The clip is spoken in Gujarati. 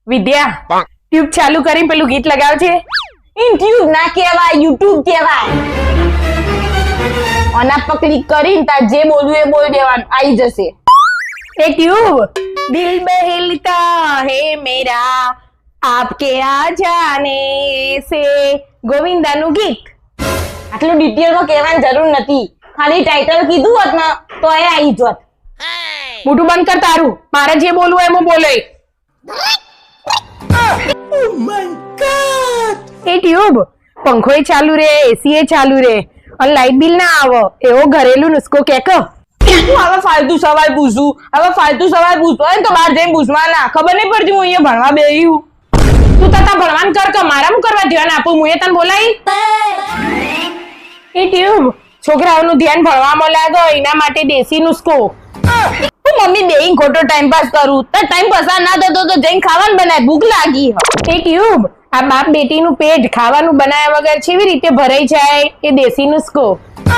વિદ્યા ટ્યુબ ચાલુ કરીને પેલું ગીત લગાવજે. ટ્યુબ ના કહેવાય, યુટ્યુબ કહેવાય. આના પર ક્લિક કરીને તાર જે બોલવું એ બોલ દેવાનું, આવી જશે. એ ટ્યુબ દિલ બહેલતા હે મેરા આપકે આ જાને સે ગોવિંદાનું ગીત. આટલું ડિટેલમાં કહેવાની જરૂર નથી, ખાલી ટાઇટલ કીધું હોત ને તો એ આવી જોત. મોઢું બંધ કર તારું, મારે જે બોલવું એમ બોલે. એ ટ્યુબ પંખો ચાલુ રે, એસી ચાલુ રે અને લાઈટ બિલ ના આવે એવો ઘરેલું નુસ્ખો કે હવે ફાલતુ સવાલ પૂછું, હવે ફાલતુ સવાલ પૂછતો હોય ને તો બહાર જઈને પૂછવા ના, ખબર નહીં પડતી હું અહીંયા ભણવા બેહ્યું. તું તાતા ભણવાન કર કે મારા હું કરવા ધ્યાન આપું, હું એ તને બોલાઈ. એ ટ્યુબ છોકરાઓનું ધ્યાન ભણવામાં લાગે એના માટે દેશી નુસ્ખો. હું મમ્મી બેહીને ખોટો ટાઈમ પાસ કરું, તાર ટાઈમ પસાર ના થતો તો જઈને ખાવાનું બનાય, ભૂખ લાગી. એ ટ્યુબ આ બાપ બેટીનું પેટ ખાવાનું બનાવ્યા વગર કેવી રીતે ભરાઈ જાય એ દેશી નુસ્ખો. No.